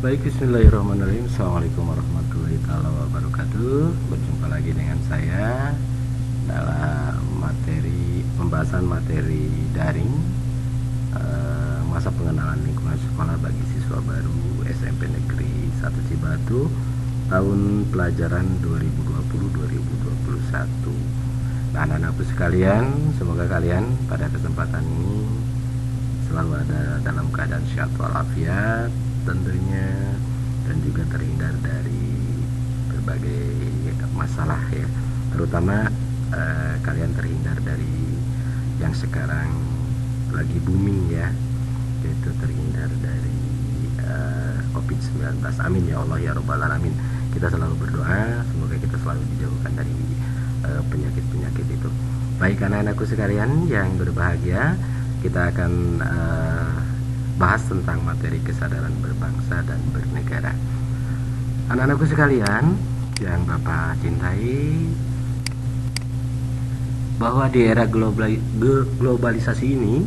Baik, bismillahirrahmanirrahim. Assalamualaikum warahmatullahi wabarakatuh. Berjumpa lagi dengan saya dalam pembahasan materi daring, masa pengenalan lingkungan sekolah bagi siswa baru SMP Negeri 1 Cibatu tahun pelajaran 2020-2021. Nah, anak-anakku sekalian, semoga kalian pada kesempatan ini selalu ada dalam keadaan sehat walafiat tentunya, dan juga terhindar dari berbagai masalah ya, terutama kalian terhindar dari yang sekarang lagi booming ya, yaitu terhindar dari COVID-19. Amin ya Allah ya Rabbal Alamin. Kita selalu berdoa semoga kita selalu dijauhkan dari penyakit-penyakit itu. Baik anak-anakku sekalian yang berbahagia, kita akan bahas tentang materi kesadaran berbangsa dan bernegara. Anak-anakku sekalian yang Bapak cintai, bahwa di era globalisasi ini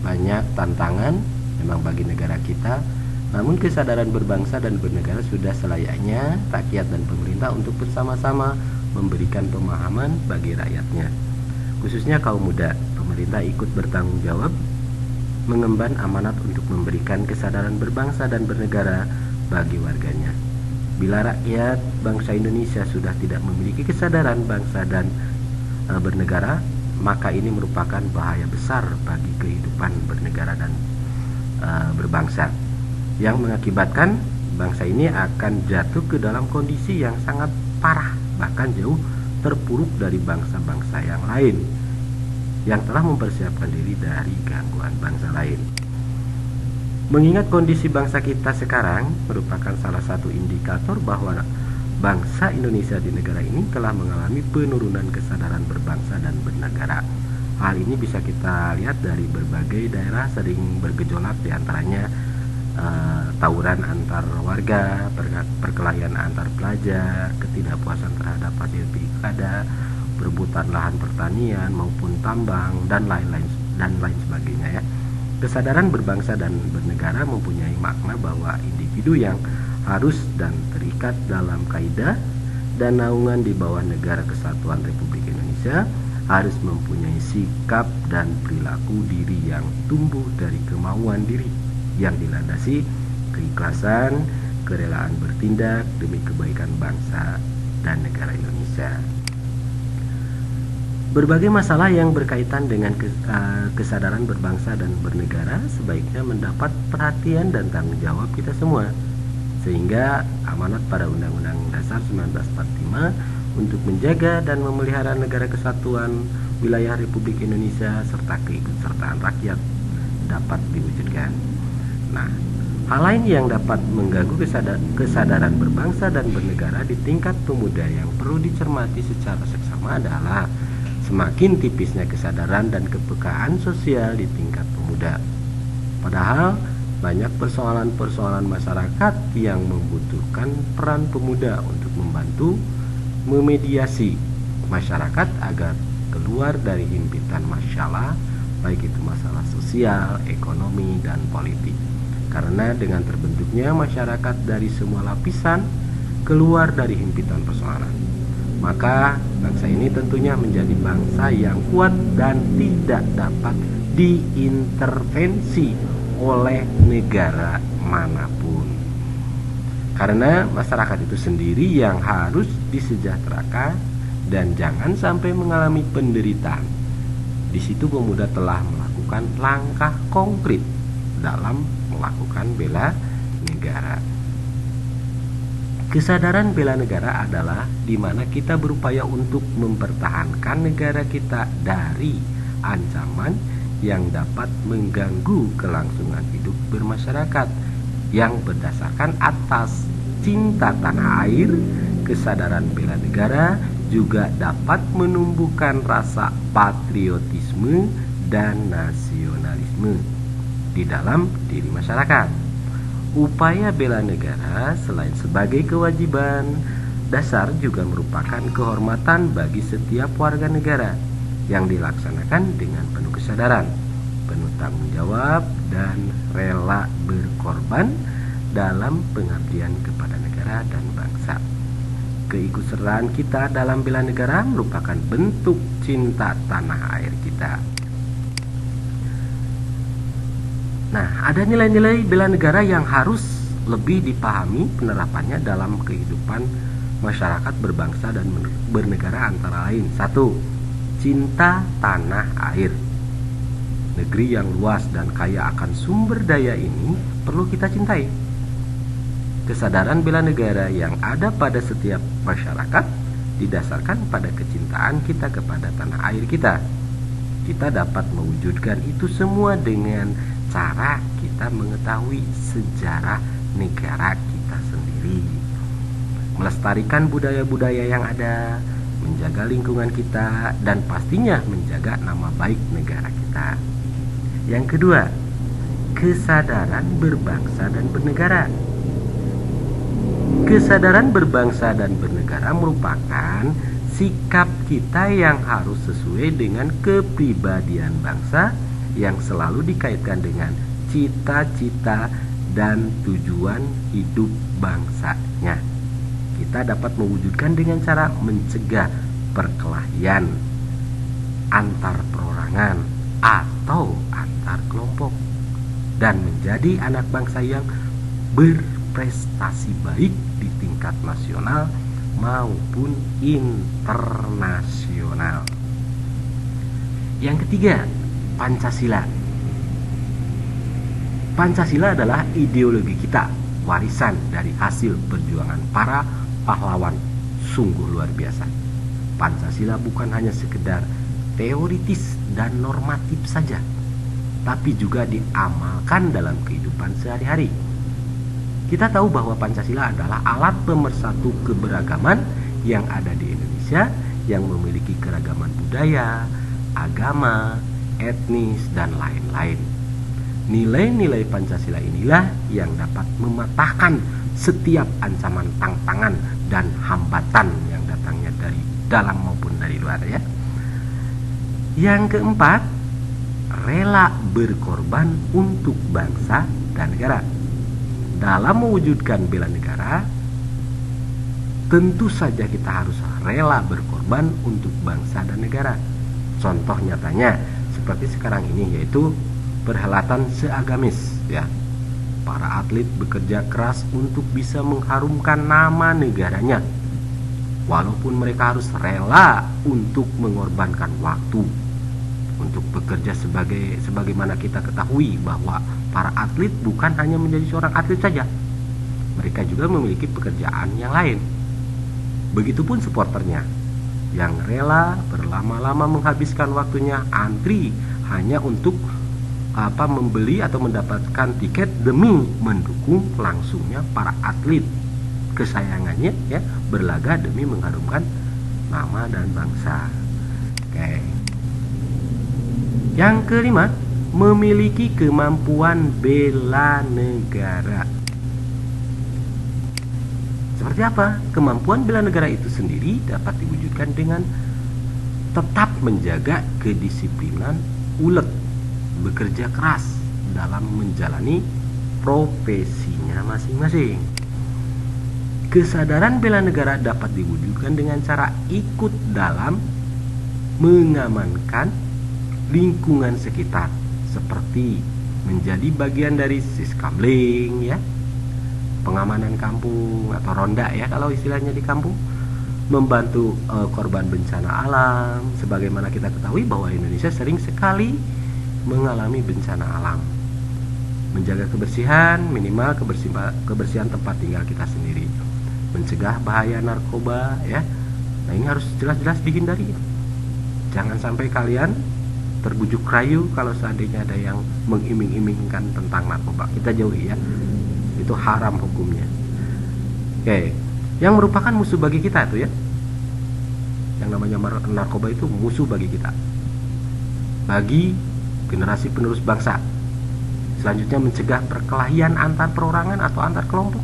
banyak tantangan memang bagi negara kita, namun kesadaran berbangsa dan bernegara sudah selayaknya rakyat dan pemerintah untuk bersama-sama memberikan pemahaman bagi rakyatnya, khususnya kaum muda. Pemerintah ikut bertanggung jawab mengemban amanat untuk memberikan kesadaran berbangsa dan bernegara bagi warganya. Bila rakyat bangsa Indonesia sudah tidak memiliki kesadaran bangsa dan bernegara, maka ini merupakan bahaya besar bagi kehidupan bernegara dan berbangsa, yang mengakibatkan bangsa ini akan jatuh ke dalam kondisi yang sangat parah, bahkan jauh terpuruk dari bangsa-bangsa yang lain yang telah mempersiapkan diri dari gangguan bangsa lain. Mengingat kondisi bangsa kita sekarang merupakan salah satu indikator bahwa bangsa Indonesia di negara ini telah mengalami penurunan kesadaran berbangsa dan bernegara. Hal ini bisa kita lihat dari berbagai daerah sering bergejolak, diantaranya tawuran antar warga, perkelahian antar pelajar, ketidakpuasan terhadap hasil pilkada, perebutan lahan pertanian maupun tambang, dan lain sebagainya ya. Kesadaran berbangsa dan bernegara mempunyai makna bahwa individu yang harus dan terikat dalam kaidah dan naungan di bawah Negara Kesatuan Republik Indonesia harus mempunyai sikap dan perilaku diri yang tumbuh dari kemauan diri yang dilandasi keikhlasan, kerelaan bertindak demi kebaikan bangsa dan negara Indonesia. Berbagai masalah yang berkaitan dengan kesadaran berbangsa dan bernegara sebaiknya mendapat perhatian dan tanggung jawab kita semua, sehingga amanat pada Undang-Undang Dasar 1945 untuk menjaga dan memelihara negara kesatuan wilayah Republik Indonesia serta keikutsertaan rakyat dapat diwujudkan. Nah, hal lain yang dapat mengganggu kesadaran berbangsa dan bernegara di tingkat pemuda yang perlu dicermati secara seksama adalah semakin tipisnya kesadaran dan kepekaan sosial di tingkat pemuda. Padahal banyak persoalan-persoalan masyarakat yang membutuhkan peran pemuda untuk membantu memediasi masyarakat agar keluar dari himpitan masalah, baik itu masalah sosial, ekonomi, dan politik. Karena dengan terbentuknya masyarakat dari semua lapisan keluar dari himpitan persoalan, maka bangsa ini tentunya menjadi bangsa yang kuat dan tidak dapat diintervensi oleh negara manapun. Karena masyarakat itu sendiri yang harus disejahterakan dan jangan sampai mengalami penderitaan. Di situ pemuda telah melakukan langkah konkret dalam melakukan bela negara. Kesadaran bela negara adalah di mana kita berupaya untuk mempertahankan negara kita dari ancaman yang dapat mengganggu kelangsungan hidup bermasyarakat yang berdasarkan atas cinta tanah air. Kesadaran bela negara juga dapat menumbuhkan rasa patriotisme dan nasionalisme di dalam diri masyarakat. Upaya bela negara selain sebagai kewajiban dasar juga merupakan kehormatan bagi setiap warga negara yang dilaksanakan dengan penuh kesadaran, penuh tanggung jawab, dan rela berkorban dalam pengabdian kepada negara dan bangsa. Keikutsertaan kita dalam bela negara merupakan bentuk cinta tanah air kita. Nah, ada nilai-nilai bela negara yang harus lebih dipahami penerapannya dalam kehidupan masyarakat berbangsa dan bernegara, antara lain: 1. Cinta tanah air. Negeri yang luas dan kaya akan sumber daya ini perlu kita cintai. Kesadaran bela negara yang ada pada setiap masyarakat didasarkan pada kecintaan kita kepada tanah air kita. Kita dapat mewujudkan itu semua dengan cara kita mengetahui sejarah negara kita sendiri, melestarikan budaya-budaya yang ada, menjaga lingkungan kita, dan pastinya menjaga nama baik negara kita. Yang kedua, kesadaran berbangsa dan bernegara. Kesadaran berbangsa dan bernegara merupakan sikap kita yang harus sesuai dengan kepribadian bangsa yang selalu dikaitkan dengan cita-cita dan tujuan hidup bangsanya. Kita dapat mewujudkan dengan cara mencegah perkelahian antar perorangan atau antar kelompok, dan menjadi anak bangsa yang berprestasi baik di tingkat nasional maupun internasional. Yang ketiga, Pancasila. Pancasila adalah ideologi kita, warisan dari hasil perjuangan para pahlawan. Sungguh luar biasa. Pancasila bukan hanya sekedar teoritis dan normatif saja, tapi juga diamalkan dalam kehidupan sehari-hari. Kita tahu bahwa Pancasila adalah alat pemersatu keberagaman yang ada di Indonesia, yang memiliki keragaman budaya, agama, etnis, dan lain-lain. Nilai-nilai Pancasila inilah yang dapat mematahkan setiap ancaman, tantangan, dan hambatan yang datangnya dari dalam maupun dari luar, ya. Yang keempat, rela berkorban untuk bangsa dan negara. Dalam mewujudkan bela negara, tentu saja kita harus rela berkorban untuk bangsa dan negara. Contoh nyatanya seperti sekarang ini, yaitu perhelatan seagamis, ya. Para atlet bekerja keras untuk bisa mengharumkan nama negaranya, walaupun mereka harus rela untuk mengorbankan waktu untuk bekerja. Sebagaimana kita ketahui bahwa para atlet bukan hanya menjadi seorang atlet saja, mereka juga memiliki pekerjaan yang lain. Begitupun supporternya yang rela berlama-lama menghabiskan waktunya antri hanya untuk membeli atau mendapatkan tiket demi mendukung langsungnya para atlet kesayangannya, ya, berlaga demi mengharumkan nama dan bangsa. Oke. Yang kelima, memiliki kemampuan bela negara. Seperti apa? Kemampuan bela negara itu sendiri dapat diwujudkan dengan tetap menjaga kedisiplinan, ulet, bekerja keras dalam menjalani profesinya masing-masing. Kesadaran bela negara dapat diwujudkan dengan cara ikut dalam mengamankan lingkungan sekitar, seperti menjadi bagian dari siskamling, ya, pengamanan kampung atau ronda, ya kalau istilahnya di kampung, membantu korban bencana alam. Sebagaimana kita ketahui bahwa Indonesia sering sekali mengalami bencana alam. Menjaga kebersihan, minimal kebersihan tempat tinggal kita sendiri, mencegah bahaya narkoba, ya. Nah, ini harus jelas-jelas dihindari. Jangan sampai kalian terbujuk rayu kalau seandainya ada yang mengiming-imingkan tentang narkoba. Kita jauhi, ya. Itu haram hukumnya. Oke. Yang merupakan musuh bagi kita itu, ya. Yang namanya narkoba itu musuh bagi kita, bagi generasi penerus bangsa. Selanjutnya, mencegah perkelahian antar perorangan atau antar kelompok.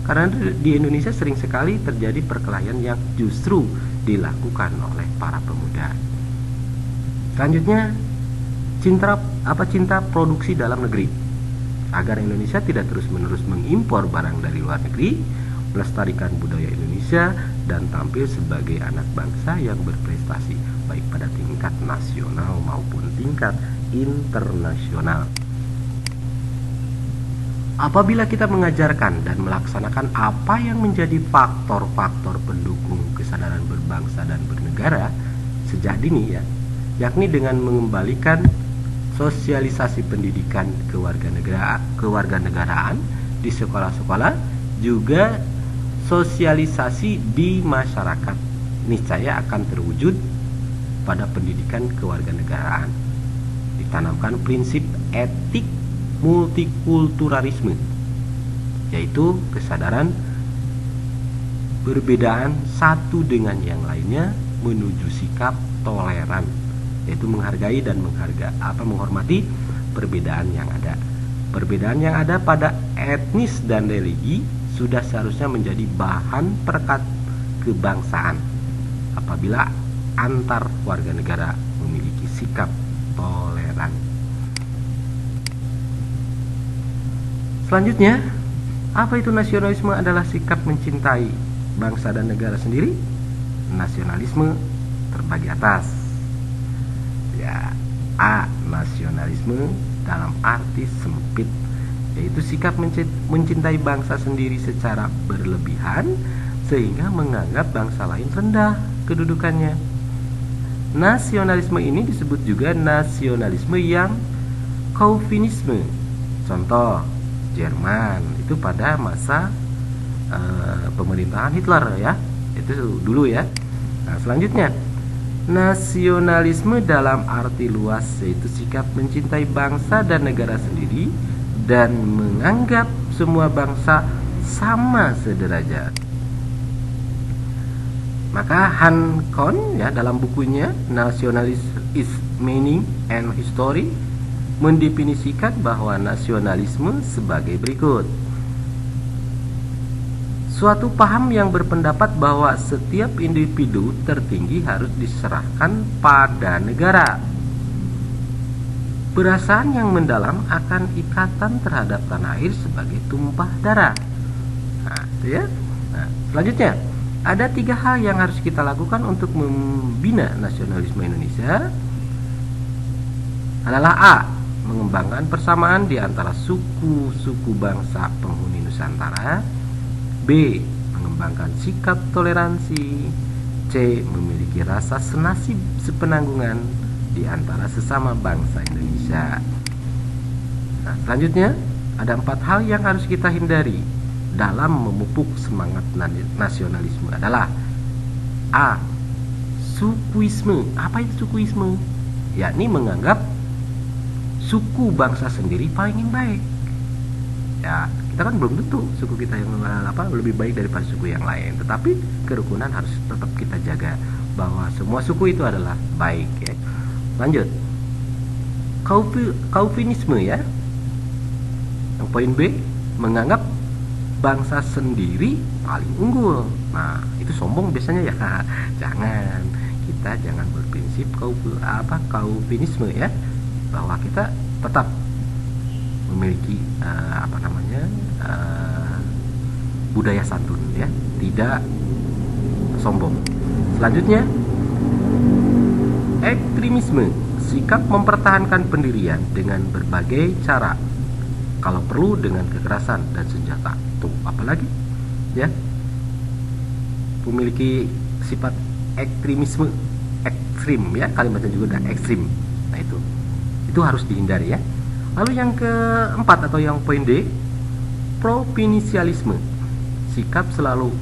Karena di Indonesia sering sekali terjadi perkelahian yang justru dilakukan oleh para pemuda. Selanjutnya, cinta produksi dalam negeri. agar Indonesia tidak terus-menerus mengimpor barang dari luar negeri, melestarikan budaya Indonesia, dan tampil sebagai anak bangsa yang berprestasi baik pada tingkat nasional maupun tingkat internasional. Apabila kita mengajarkan dan melaksanakan apa yang menjadi faktor-faktor pendukung kesadaran berbangsa dan bernegara sejak dini ya, yakni dengan mengembalikan sosialisasi pendidikan kewarganegaraan di sekolah-sekolah, juga sosialisasi di masyarakat, niscaya akan terwujud pada pendidikan kewarganegaraan. Ditanamkan prinsip etik multikulturalisme, yaitu kesadaran perbedaan satu dengan yang lainnya menuju sikap toleran, yaitu menghargai dan menghormati perbedaan yang ada. Perbedaan yang ada pada etnis dan religi sudah seharusnya menjadi bahan perekat kebangsaan apabila antar warga negara memiliki sikap toleran. Selanjutnya, apa itu nasionalisme? Adalah sikap mencintai bangsa dan negara sendiri. Nasionalisme terbagi atas. Ya, A. Nasionalisme dalam arti sempit, yaitu sikap mencintai bangsa sendiri secara berlebihan sehingga menganggap bangsa lain rendah kedudukannya. Nasionalisme ini disebut juga nasionalisme yang Calvinisme. Contoh, Jerman itu pada masa pemerintahan Hitler ya, itu dulu ya. Nah, selanjutnya nasionalisme dalam arti luas, yaitu sikap mencintai bangsa dan negara sendiri dan menganggap semua bangsa sama sederajat. Maka Han Kohn ya dalam bukunya Nationalism is Meaning and History mendefinisikan bahwa nasionalisme sebagai berikut. Suatu paham yang berpendapat bahwa setiap individu tertinggi harus diserahkan pada negara. Perasaan yang mendalam akan ikatan terhadap tanah air sebagai tumpah darah. Nah, itu ya. Nah, selanjutnya, ada 3 hal yang harus kita lakukan untuk membina nasionalisme Indonesia. Adalah A. Mengembangkan persamaan di antara suku-suku bangsa penghuni Nusantara. B. Mengembangkan sikap toleransi. C. Memiliki rasa senasib sepenanggungan di antara sesama bangsa Indonesia. Nah, selanjutnya ada 4 hal yang harus kita hindari dalam memupuk semangat nasionalisme adalah A. Sukuisme. Apa itu sukuisme? Yakni menganggap suku bangsa sendiri paling baik. Ya, kita kan belum tentu suku kita yang lebih baik daripada suku yang lain, tetapi kerukunan harus tetap kita jaga bahwa semua suku itu adalah baik ya. Lanjut, Calvinisme ya. Yang poin B, menganggap bangsa sendiri paling unggul. Nah, itu sombong biasanya ya. Jangan, kita jangan berprinsip Calvinisme ya, bahwa kita tetap memiliki budaya santun ya, tidak sombong. Selanjutnya, ekstremisme, sikap mempertahankan pendirian dengan berbagai cara, kalau perlu dengan kekerasan dan senjata. Tuh, apalagi ya, memiliki sifat ekstremisme, ekstrim ya, kalimatnya juga udah ekstrim. Nah, itu harus dihindari ya. Lalu yang keempat atau yang poin D, provinsialisme, sikap selalu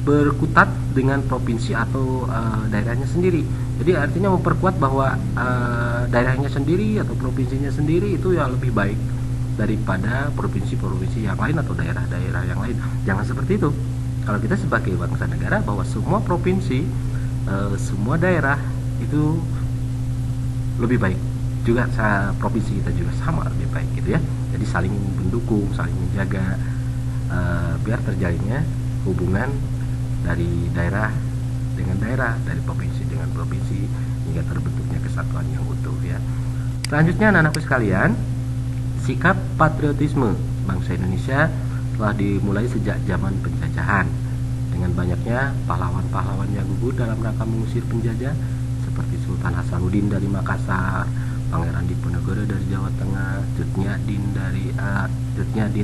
berkutat dengan provinsi atau daerahnya sendiri. Jadi artinya memperkuat bahwa daerahnya sendiri atau provinsinya sendiri itu yang lebih baik daripada provinsi-provinsi yang lain atau daerah-daerah yang lain. Jangan seperti itu. Kalau kita sebagai bangsa negara, bahwa semua provinsi, semua daerah itu lebih baik, juga provinsi kita juga sama lebih baik gitu ya. Jadi saling mendukung, saling menjaga, biar terjalinnya hubungan dari daerah dengan daerah, dari provinsi dengan provinsi, hingga terbentuknya kesatuan yang utuh ya. Selanjutnya anak-anakku sekalian, Sikap patriotisme bangsa Indonesia telah dimulai sejak zaman penjajahan dengan banyaknya pahlawan-pahlawan yang gugur dalam rangka mengusir penjajah seperti Sultan Hasanuddin dari Makassar, Pangeran Diponegoro dari Jawa Tengah, Cutnyadin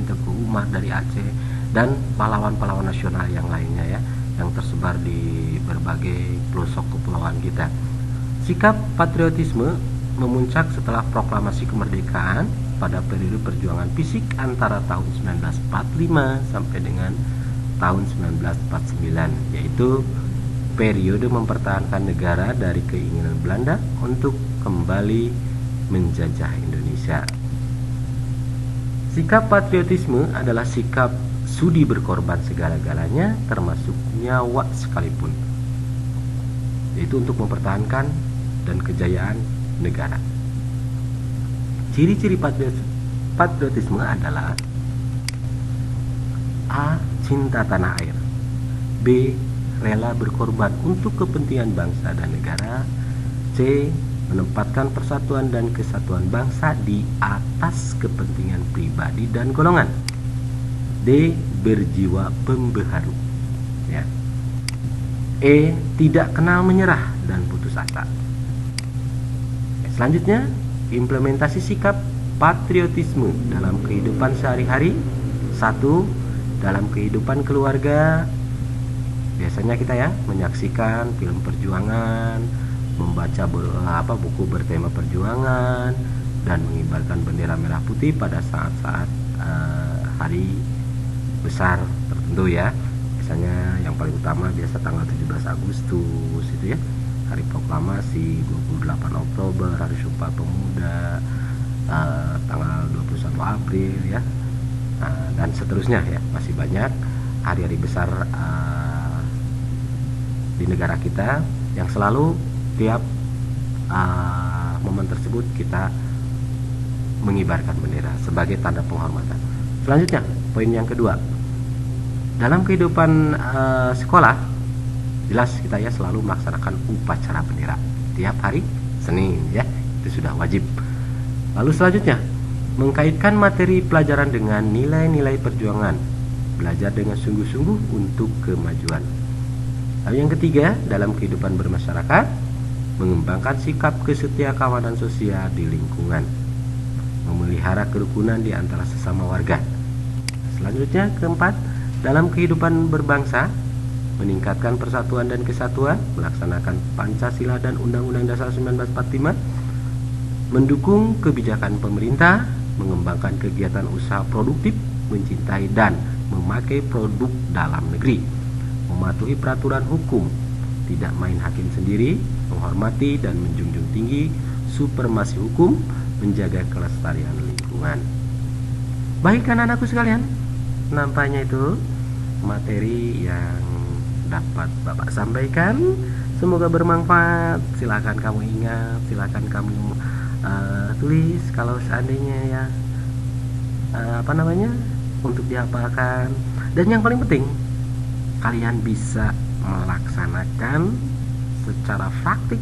Teguh Umar dari Aceh, dan pahlawan-pahlawan nasional yang lainnya ya, yang tersebar di berbagai pelosok kepulauan kita. Sikap patriotisme memuncak setelah proklamasi kemerdekaan pada periode perjuangan fisik antara tahun 1945 sampai dengan tahun 1949, yaitu periode mempertahankan negara dari keinginan Belanda untuk kembali menjajah Indonesia. Sikap patriotisme adalah sikap sudi berkorban segala-galanya termasuk nyawa sekalipun, yaitu untuk mempertahankan dan kejayaan negara. Ciri-ciri patriotisme adalah A. Cinta tanah air, B. Rela berkorban untuk kepentingan bangsa dan negara, C. Menempatkan persatuan dan kesatuan bangsa di atas kepentingan pribadi dan golongan, D. Berjiwa pembaharu ya. E. Tidak kenal menyerah dan putus asa. Selanjutnya, implementasi sikap patriotisme dalam kehidupan sehari-hari. 1. Dalam kehidupan keluarga, biasanya kita ya menyaksikan film perjuangan, membaca buku bertema perjuangan, dan mengibarkan bendera merah putih pada saat-saat hari besar tertentu ya. Biasanya yang paling utama biasa tanggal 17 Agustus itu ya, hari proklamasi, 28 Oktober, hari Sumpah Pemuda, tanggal 21 April ya, dan seterusnya ya. Masih banyak hari-hari besar di negara kita yang selalu tiap momen tersebut kita mengibarkan bendera sebagai tanda penghormatan. Selanjutnya, poin yang kedua, dalam kehidupan sekolah jelas kita ya selalu melaksanakan upacara bendera tiap hari Senin ya, itu sudah wajib. Lalu selanjutnya, mengkaitkan materi pelajaran dengan nilai-nilai perjuangan, belajar dengan sungguh-sungguh untuk kemajuan. Lalu yang ketiga, dalam kehidupan bermasyarakat, mengembangkan sikap kesetiakawanan sosial di lingkungan, memelihara kerukunan di antara sesama warga. Selanjutnya, keempat, dalam kehidupan berbangsa, meningkatkan persatuan dan kesatuan, melaksanakan Pancasila dan Undang-Undang Dasar 1945, mendukung kebijakan pemerintah, mengembangkan kegiatan usaha produktif, mencintai dan memakai produk dalam negeri, mematuhi peraturan hukum, tidak main hakim sendiri, menghormati dan menjunjung tinggi supremasi hukum, menjaga kelestarian lingkungan. Baik anak-anakku sekalian, nampaknya itu materi yang dapat Bapak sampaikan. Semoga bermanfaat. Silakan kamu ingat, silakan kamu tulis kalau seandainya ya untuk dihafalkan. Dan yang paling penting, kalian bisa melaksanakan secara praktik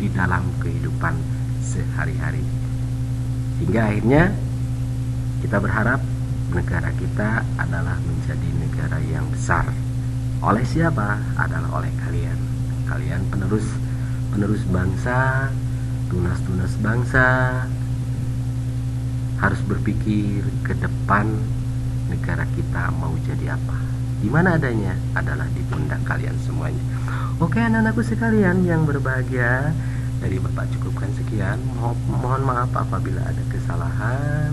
di dalam kehidupan sehari-hari, hingga akhirnya kita berharap negara kita adalah menjadi negara yang besar. Oleh siapa? Adalah oleh kalian. Kalian penerus bangsa, tunas-tunas bangsa, harus berpikir ke depan negara kita mau jadi apa. Di mana adanya adalah di pundak kalian semuanya. Oke anak-anakku sekalian yang berbahagia, dari Bapak cukupkan sekian. Mohon maaf apabila ada kesalahan,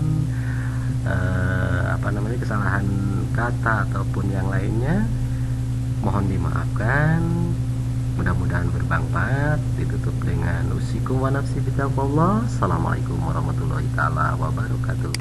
kesalahan kata ataupun yang lainnya. Mohon dimaafkan. Mudah-mudahan bermanfaat. Ditutup dengan usikum wa nafsi bitaqwallah. Assalamualaikum warahmatullahi taala wabarakatuh.